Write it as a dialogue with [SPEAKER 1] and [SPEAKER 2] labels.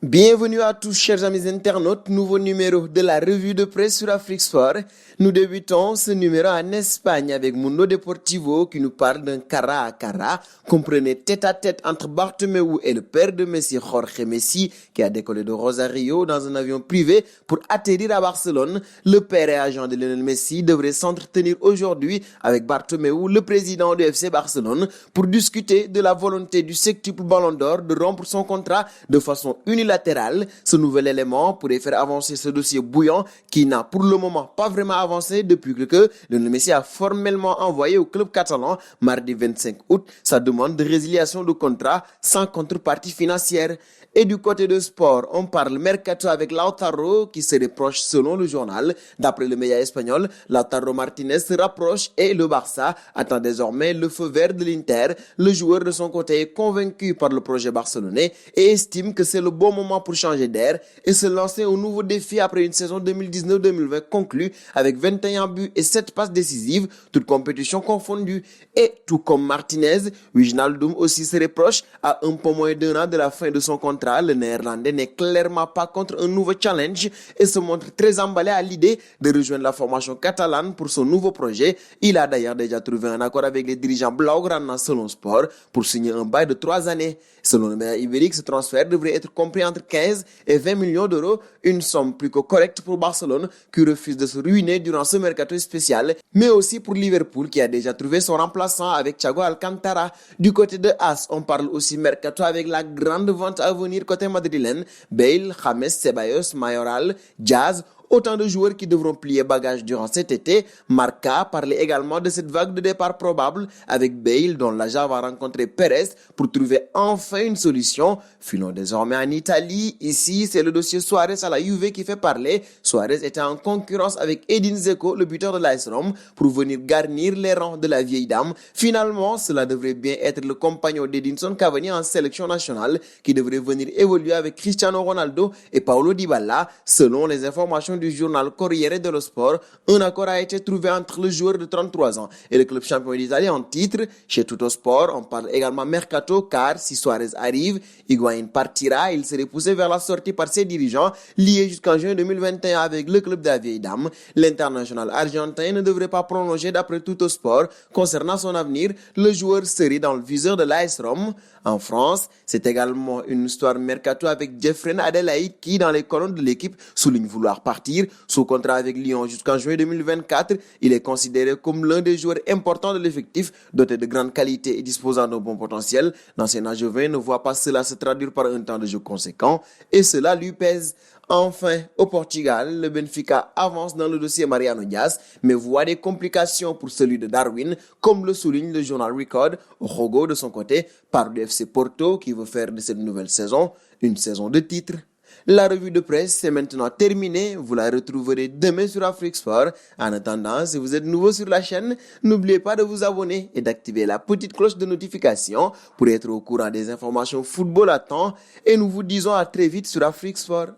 [SPEAKER 1] Bienvenue à tous chers amis internautes, nouveau numéro de la revue de presse sur Afrique Sport. Nous débutons ce numéro en Espagne avec Mundo Deportivo qui nous parle d'un cara à cara. Comprenez tête à tête entre Bartomeu et le père de Messi, Jorge Messi, qui a décollé de Rosario dans un avion privé pour atterrir à Barcelone. Le père et agent de Lionel Messi devrait s'entretenir aujourd'hui avec Bartomeu, le président du FC Barcelone, pour discuter de la volonté du septuple Ballon d'Or de rompre son contrat de façon unilatérale. Ce nouvel élément pourrait faire avancer ce dossier bouillant qui n'a pour le moment pas vraiment avancé depuis que Lionel Messi a formellement envoyé au club catalan mardi 25 août sa demande de résiliation de contrat sans contrepartie financière. Et du côté de sport, on parle mercato avec Lautaro qui se reproche selon le journal. D'après le média espagnol, Lautaro Martinez se rapproche et le Barça attend désormais le feu vert de l'Inter. Le joueur de son côté est convaincu par le projet barcelonais et estime que c'est le bon moment pour changer d'air et se lancer un nouveau défi après une saison 2019-2020 conclue avec 21 buts et 7 passes décisives, toutes compétitions confondues. Et tout comme Martinez, Wijnaldum aussi se reproche à un peu moins d'un an de la fin de son contrat. Le néerlandais n'est clairement pas contre un nouveau challenge et se montre très emballé à l'idée de rejoindre la formation catalane pour son nouveau projet. Il a d'ailleurs déjà trouvé un accord avec les dirigeants blaugrana selon Sport pour signer un bail de 3 années. Selon le média ibérique, ce transfert devrait être compris entre 15 et 20 millions d'euros, une somme plus que correcte pour Barcelone qui refuse de se ruiner durant ce mercato spécial, mais aussi pour Liverpool qui a déjà trouvé son remplaçant avec Thiago Alcantara. Du côté de As, on parle aussi mercato avec la grande vente à venir côté madrilène, Bale, James, Ceballos, Mayoral, Diaz. Autant de joueurs qui devront plier bagages durant cet été. Marca parlait également de cette vague de départ probable avec Bale dont l'agent va rencontrer Perez pour trouver enfin une solution. Filons désormais en Italie. Ici, c'est le dossier Suarez à la Juve qui fait parler. Suarez était en concurrence avec Edin Dzeko, le buteur de l'AS Rome, pour venir garnir les rangs de la vieille dame. Finalement, cela devrait bien être le compagnon d'Edinson Cavani en sélection nationale qui devrait venir évoluer avec Cristiano Ronaldo et Paulo Dybala. Selon les informations du journal Corriere dello Sport, un accord a été trouvé entre le joueur de 33 ans et le club champion d'Italie en titre. Chez Tuttosport, on parle également mercato car si Suarez arrive, Higuaín partira. Il serait poussé vers la sortie par ses dirigeants liés jusqu'en juin 2021 avec le club de la vieille dame. L'international argentin ne devrait pas prolonger d'après Tuttosport. Concernant son avenir, le joueur serait dans le viseur de l'AS Rome. En France, c'est également une histoire mercato avec Jeffrey Adelaide qui, dans les colonnes de l'équipe, souligne vouloir partir. Sous contrat avec Lyon jusqu'en juin 2024, il est considéré comme l'un des joueurs importants de l'effectif, doté de grande qualité et disposant d'un bon potentiel. L'ancien Angevin ne voit pas cela se traduire par un temps de jeu conséquent et cela lui pèse. Enfin, au Portugal, le Benfica avance dans le dossier Mariano Diaz, mais voit des complications pour celui de Darwin, comme le souligne le journal Record. Rogo, de son côté, parle du FC Porto qui veut faire de cette nouvelle saison une saison de titre. La revue de presse est maintenant terminée. Vous la retrouverez demain sur Afrique Sport. En attendant, si vous êtes nouveau sur la chaîne, n'oubliez pas de vous abonner et d'activer la petite cloche de notification pour être au courant des informations football à temps. Et nous vous disons à très vite sur Afrique Sport.